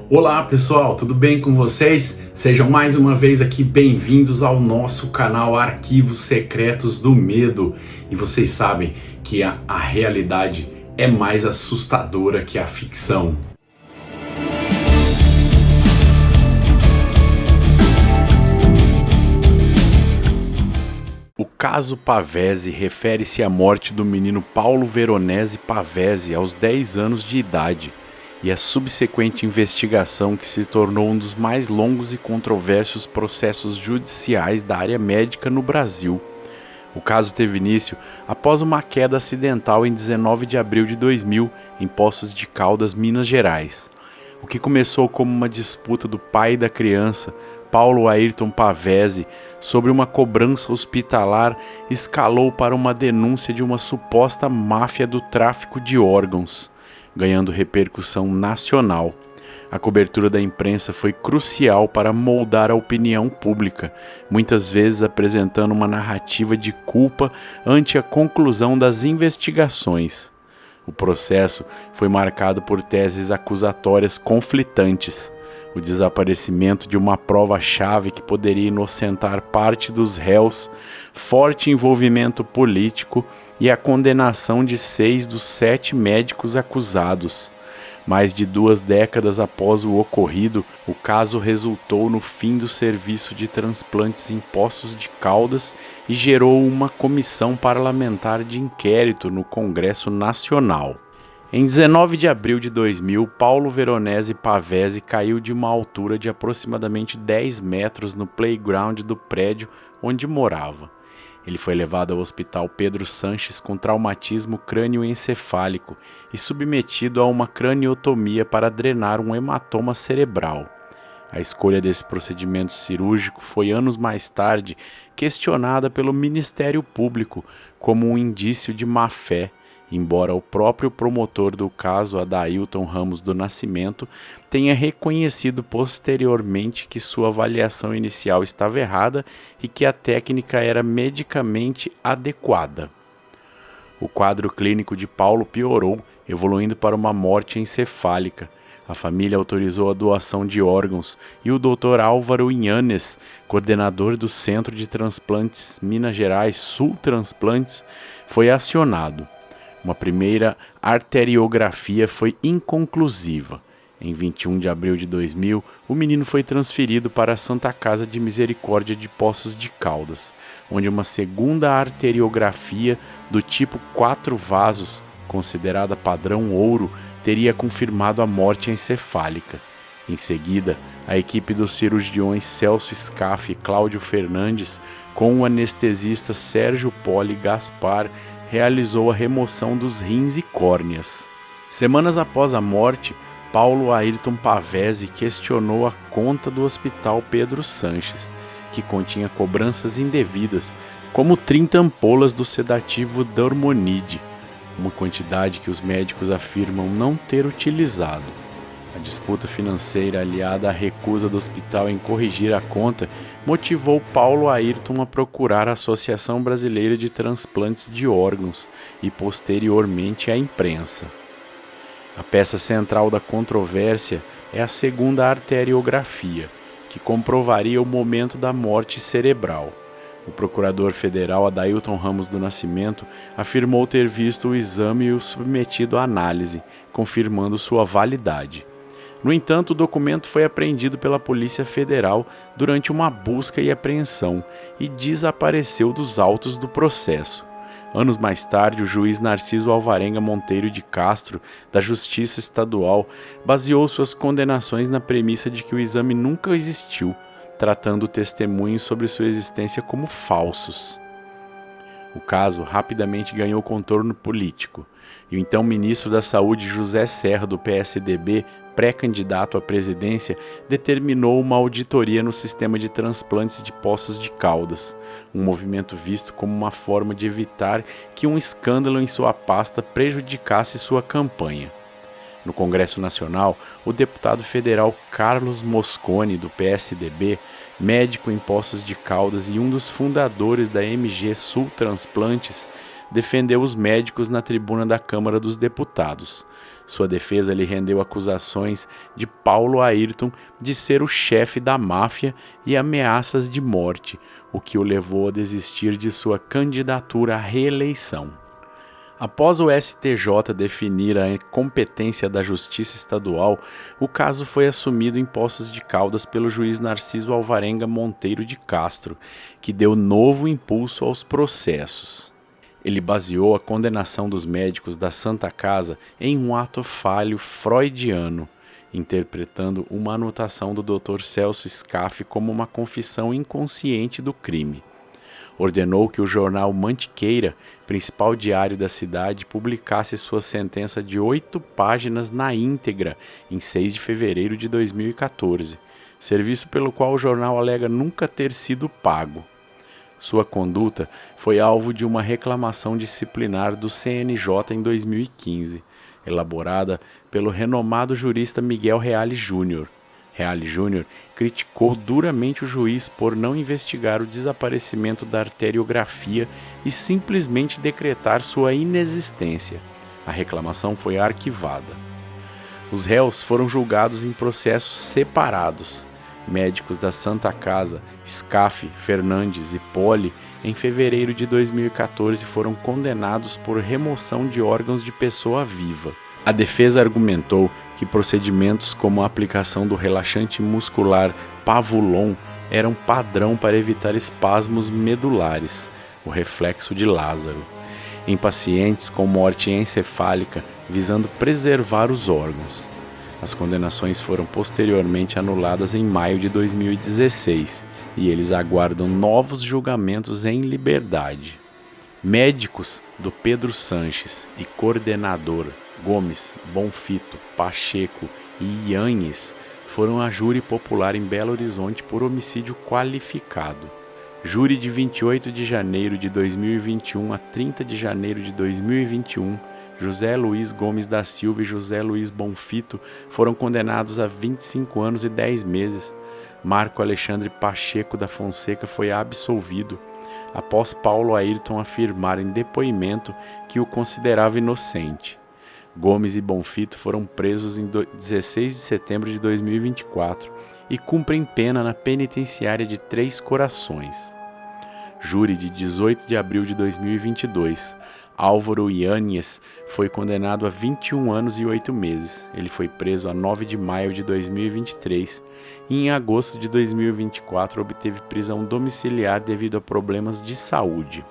Olá pessoal, tudo bem com vocês? Sejam mais uma vez aqui bem-vindos ao nosso canal Arquivos Secretos do Medo. E vocês sabem que a realidade é mais assustadora que a ficção. O caso Pavese refere-se à morte do menino Paulo Veronese Pavese aos 10 anos de idade e a subsequente investigação que se tornou um dos mais longos e controversos processos judiciais da área médica no Brasil. O caso teve início após uma queda acidental em 19 de abril de 2000 em Poços de Caldas, Minas Gerais. O que começou como uma disputa do pai da criança, Paulo Ayrton Pavese, sobre uma cobrança hospitalar, escalou para uma denúncia de uma suposta máfia do tráfico de órgãos, ganhando repercussão nacional. A cobertura da imprensa foi crucial para moldar a opinião pública, muitas vezes apresentando uma narrativa de culpa ante a conclusão das investigações. O processo foi marcado por teses acusatórias conflitantes, o desaparecimento de uma prova-chave que poderia inocentar parte dos réus, forte envolvimento político e a condenação de 6 dos 7 médicos acusados. Mais de 2 décadas após o ocorrido, o caso resultou no fim do serviço de transplantes em Poços de Caldas e gerou uma comissão parlamentar de inquérito no Congresso Nacional. Em 19 de abril de 2000, Paulo Veronese Pavese caiu de uma altura de aproximadamente 10 metros no playground do prédio onde morava. Ele foi levado ao Hospital Pedro Sanches com traumatismo crânioencefálico e submetido a uma craniotomia para drenar um hematoma cerebral. A escolha desse procedimento cirúrgico foi anos mais tarde questionada pelo Ministério Público como um indício de má-fé, embora o próprio promotor do caso, Adailton Ramos do Nascimento, tenha reconhecido posteriormente que sua avaliação inicial estava errada e que a técnica era medicamente adequada. O quadro clínico de Paulo piorou, evoluindo para uma morte encefálica. A família autorizou a doação de órgãos e o Dr. Álvaro Inhanes, coordenador do Centro de Transplantes Minas Gerais Sul Transplantes, foi acionado. Uma primeira arteriografia foi inconclusiva. Em 21 de abril de 2000, o menino foi transferido para a Santa Casa de Misericórdia de Poços de Caldas, onde uma segunda arteriografia do tipo 4 vasos, considerada padrão ouro, teria confirmado a morte encefálica. Em seguida, a equipe dos cirurgiões Celso Scaff e Cláudio Fernandes, com o anestesista Sérgio Poli Gaspar, realizou a remoção dos rins e córneas. Semanas após a morte, Paulo Ayrton Pavese questionou a conta do Hospital Pedro Sanches, que continha cobranças indevidas, como 30 ampolas do sedativo Dormonide, uma quantidade que os médicos afirmam não ter utilizado. A disputa financeira, aliada à recusa do hospital em corrigir a conta, motivou Paulo Ayrton a procurar a Associação Brasileira de Transplantes de Órgãos e, posteriormente, a imprensa. A peça central da controvérsia é a segunda arteriografia, que comprovaria o momento da morte cerebral. O procurador federal Adailton Ramos do Nascimento afirmou ter visto o exame e o submetido à análise, confirmando sua validade. No entanto, o documento foi apreendido pela Polícia Federal durante uma busca e apreensão e desapareceu dos autos do processo. Anos mais tarde, o juiz Narciso Alvarenga Monteiro de Castro, da Justiça Estadual, baseou suas condenações na premissa de que o exame nunca existiu, tratando testemunhos sobre sua existência como falsos. O caso rapidamente ganhou contorno político, e o então ministro da Saúde José Serra, do PSDB, pré-candidato à presidência, determinou uma auditoria no sistema de transplantes de Poços de Caldas, um movimento visto como uma forma de evitar que um escândalo em sua pasta prejudicasse sua campanha. No Congresso Nacional, o deputado federal Carlos Mosconi, do PSDB, médico em Poços de Caldas e um dos fundadores da MG Sul Transplantes, defendeu os médicos na tribuna da Câmara dos Deputados. Sua defesa lhe rendeu acusações de Paulo Ayrton de ser o chefe da máfia e ameaças de morte, o que o levou a desistir de sua candidatura à reeleição. Após o STJ definir a competência da Justiça Estadual, o caso foi assumido em Poços de Caldas pelo juiz Narciso Alvarenga Monteiro de Castro, que deu novo impulso aos processos. Ele baseou a condenação dos médicos da Santa Casa em um ato falho freudiano, interpretando uma anotação do Dr. Celso Scaff como uma confissão inconsciente do crime. Ordenou que o jornal Mantiqueira, principal diário da cidade, publicasse sua sentença de 8 páginas na íntegra em 6 de fevereiro de 2014, serviço pelo qual o jornal alega nunca ter sido pago. Sua conduta foi alvo de uma reclamação disciplinar do CNJ em 2015, elaborada pelo renomado jurista Miguel Reale Júnior. Reale Júnior criticou duramente o juiz por não investigar o desaparecimento da arteriografia e simplesmente decretar sua inexistência. A reclamação foi arquivada. Os réus foram julgados em processos separados. Médicos da Santa Casa, Scaff, Fernandes e Poli, em fevereiro de 2014 foram condenados por remoção de órgãos de pessoa viva. A defesa argumentou que procedimentos como a aplicação do relaxante muscular Pavulon eram padrão para evitar espasmos medulares, o reflexo de Lázaro, em pacientes com morte encefálica, visando preservar os órgãos. As condenações foram posteriormente anuladas em maio de 2016 e eles aguardam novos julgamentos em liberdade. Médicos do Pedro Sanches e coordenador Gomes, Bonfito, Pacheco e Yanhes foram a júri popular em Belo Horizonte por homicídio qualificado. Júri de 28 de janeiro de 2021 a 30 de janeiro de 2021, José Luiz Gomes da Silva e José Luiz Bonfito foram condenados a 25 anos e 10 meses. Marco Alexandre Pacheco da Fonseca foi absolvido, após Paulo Ayrton afirmar em depoimento que o considerava inocente. Gomes e Bonfito foram presos em 16 de setembro de 2024 e cumprem pena na penitenciária de Três Corações. Júri de 18 de abril de 2022. Álvaro Yanhes foi condenado a 21 anos e 8 meses. Ele foi preso a 9 de maio de 2023 e em agosto de 2024 obteve prisão domiciliar devido a problemas de saúde.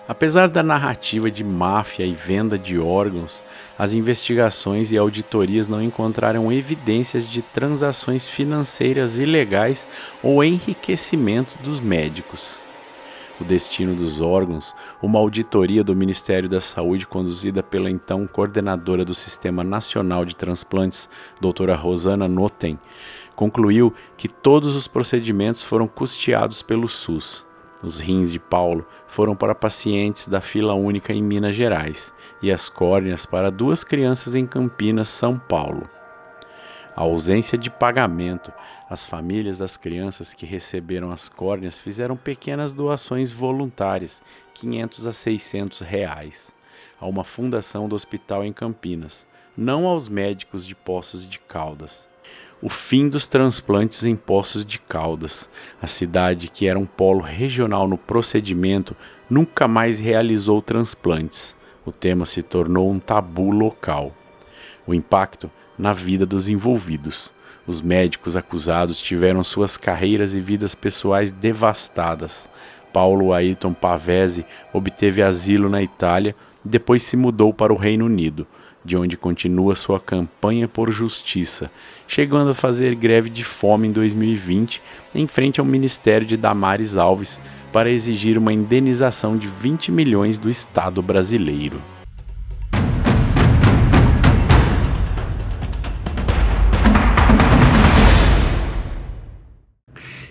Apesar da narrativa de máfia e venda de órgãos, as investigações e auditorias não encontraram evidências de transações financeiras ilegais ou enriquecimento dos médicos. O destino dos órgãos, uma auditoria do Ministério da Saúde conduzida pela então coordenadora do Sistema Nacional de Transplantes, doutora Rosana Notem, concluiu que todos os procedimentos foram custeados pelo SUS. Os rins de Paulo foram para pacientes da fila única em Minas Gerais e as córneas para 2 crianças em Campinas, São Paulo. A ausência de pagamento, as famílias das crianças que receberam as córneas fizeram pequenas doações voluntárias, R$500 a R$600, a uma fundação do hospital em Campinas, não aos médicos de Poços de Caldas. O fim dos transplantes em Poços de Caldas, a cidade que era um polo regional no procedimento, nunca mais realizou transplantes. O tema se tornou um tabu local. O impacto na vida dos envolvidos. Os médicos acusados tiveram suas carreiras e vidas pessoais devastadas. Paulo Ayrton Pavese obteve asilo na Itália e depois se mudou para o Reino Unido, de onde continua sua campanha por justiça, chegando a fazer greve de fome em 2020 em frente ao Ministério de Damares Alves para exigir uma indenização de 20 milhões do Estado brasileiro.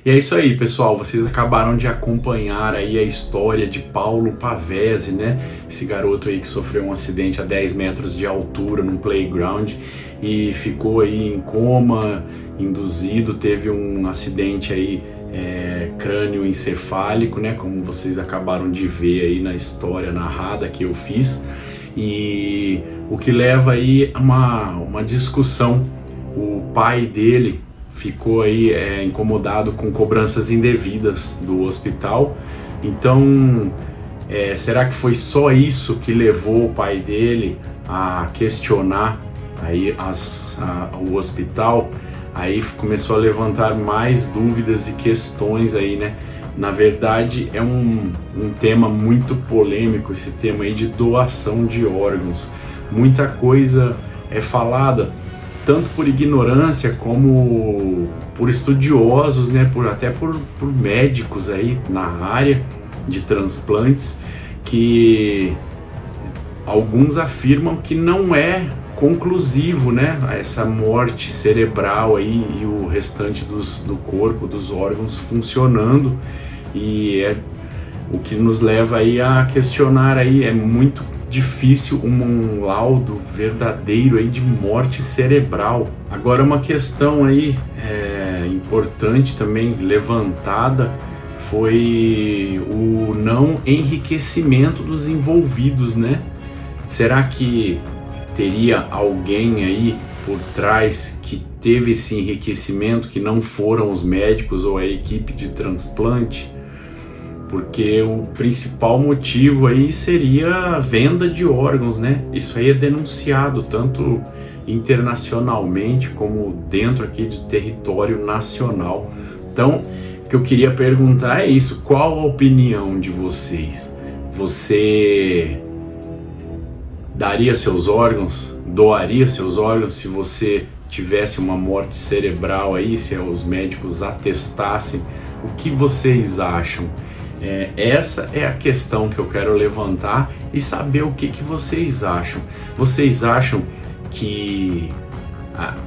E é isso aí, pessoal, vocês acabaram de acompanhar aí a história de Paulo Pavese, né? Esse garoto aí que sofreu um acidente a 10 metros de altura num playground e ficou aí em coma, induzido, teve um acidente aí crânioencefálico, né? Como vocês acabaram de ver aí na história narrada que eu fiz. e o que leva aí a uma discussão. O pai dele ficou aí incomodado com cobranças indevidas do hospital, então será que foi só isso que levou o pai dele a questionar aí o hospital? Aí começou a levantar mais dúvidas e questões aí, né? Na verdade é um tema muito polêmico, esse tema aí de doação de órgãos. Muita coisa é falada, tanto por ignorância como por estudiosos, né? Até por médicos aí na área de transplantes, que alguns afirmam que não é conclusivo, né, essa morte cerebral aí e o restante do corpo, dos órgãos funcionando, e é o que nos leva aí a questionar aí, é muito difícil um laudo verdadeiro aí de morte cerebral. Agora uma questão aí importante também levantada foi o não enriquecimento dos envolvidos, né? Será que teria alguém aí por trás que teve esse enriquecimento, que não foram os médicos ou a equipe de transplante? Porque o principal motivo aí seria a venda de órgãos, né? Isso aí é denunciado tanto internacionalmente como dentro aqui do território nacional. Então, o que eu queria perguntar é isso: qual a opinião de vocês? Você daria seus órgãos, doaria seus órgãos se você tivesse uma morte cerebral aí, se os médicos atestassem? O que vocês acham? Essa é a questão que eu quero levantar e saber o que vocês acham. Vocês acham que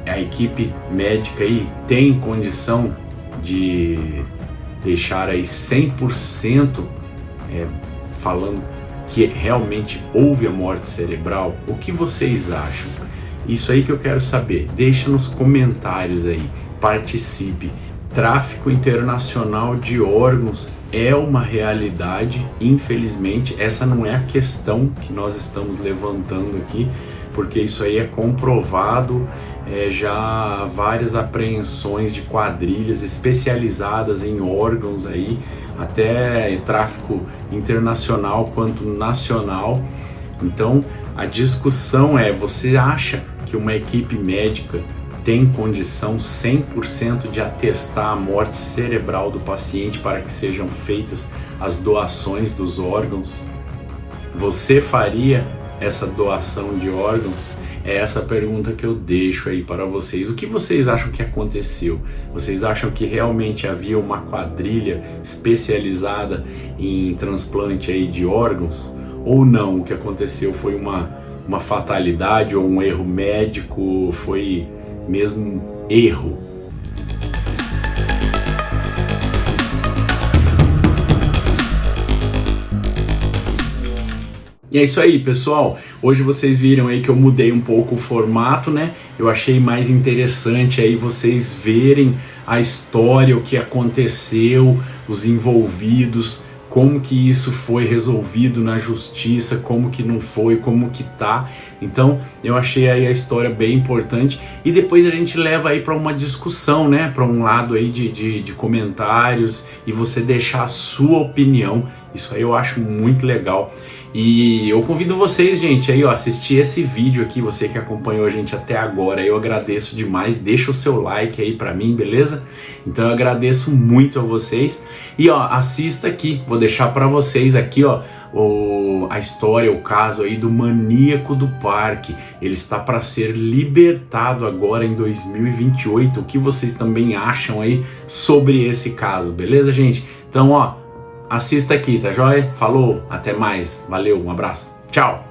a equipe médica aí tem condição de deixar aí 100% falando que realmente houve a morte cerebral? O que vocês acham? Isso aí que eu quero saber. Deixa nos comentários aí, participe. Tráfico internacional de órgãos é uma realidade, infelizmente. Essa não é a questão que nós estamos levantando aqui, porque isso aí é comprovado, já várias apreensões de quadrilhas especializadas em órgãos aí, até tráfico internacional quanto nacional. Então a discussão é: você acha que uma equipe médica tem condição 100% de atestar a morte cerebral do paciente para que sejam feitas as doações dos órgãos? Você faria essa doação de órgãos? É essa pergunta que eu deixo aí para vocês. O que vocês acham que aconteceu? Vocês acham que realmente havia uma quadrilha especializada em transplante aí de órgãos? Ou não? O que aconteceu foi uma fatalidade ou um erro médico? Foi mesmo erro? E é isso aí, pessoal. Hoje vocês viram aí que eu mudei um pouco o formato, né? Eu achei mais interessante aí vocês verem a história, o que aconteceu, os envolvidos, como que isso foi resolvido na justiça, como que não foi, como que tá. Então eu achei aí a história bem importante, e depois a gente leva aí para uma discussão, né, para um lado aí de comentários, e você deixar a sua opinião. Isso aí eu acho muito legal. E eu convido vocês, gente, aí, ó, assistir esse vídeo aqui, você que acompanhou a gente até agora, eu agradeço demais. Deixa o seu like aí pra mim, beleza? Então eu agradeço muito a vocês. E ó, assista aqui, vou deixar pra vocês aqui, ó, a história, o caso aí do maníaco do parque. Ele está para ser libertado agora em 2028. O que vocês também acham aí sobre esse caso, beleza, gente? Então, ó, assista aqui, tá joia? Falou, até mais, valeu, um abraço, tchau!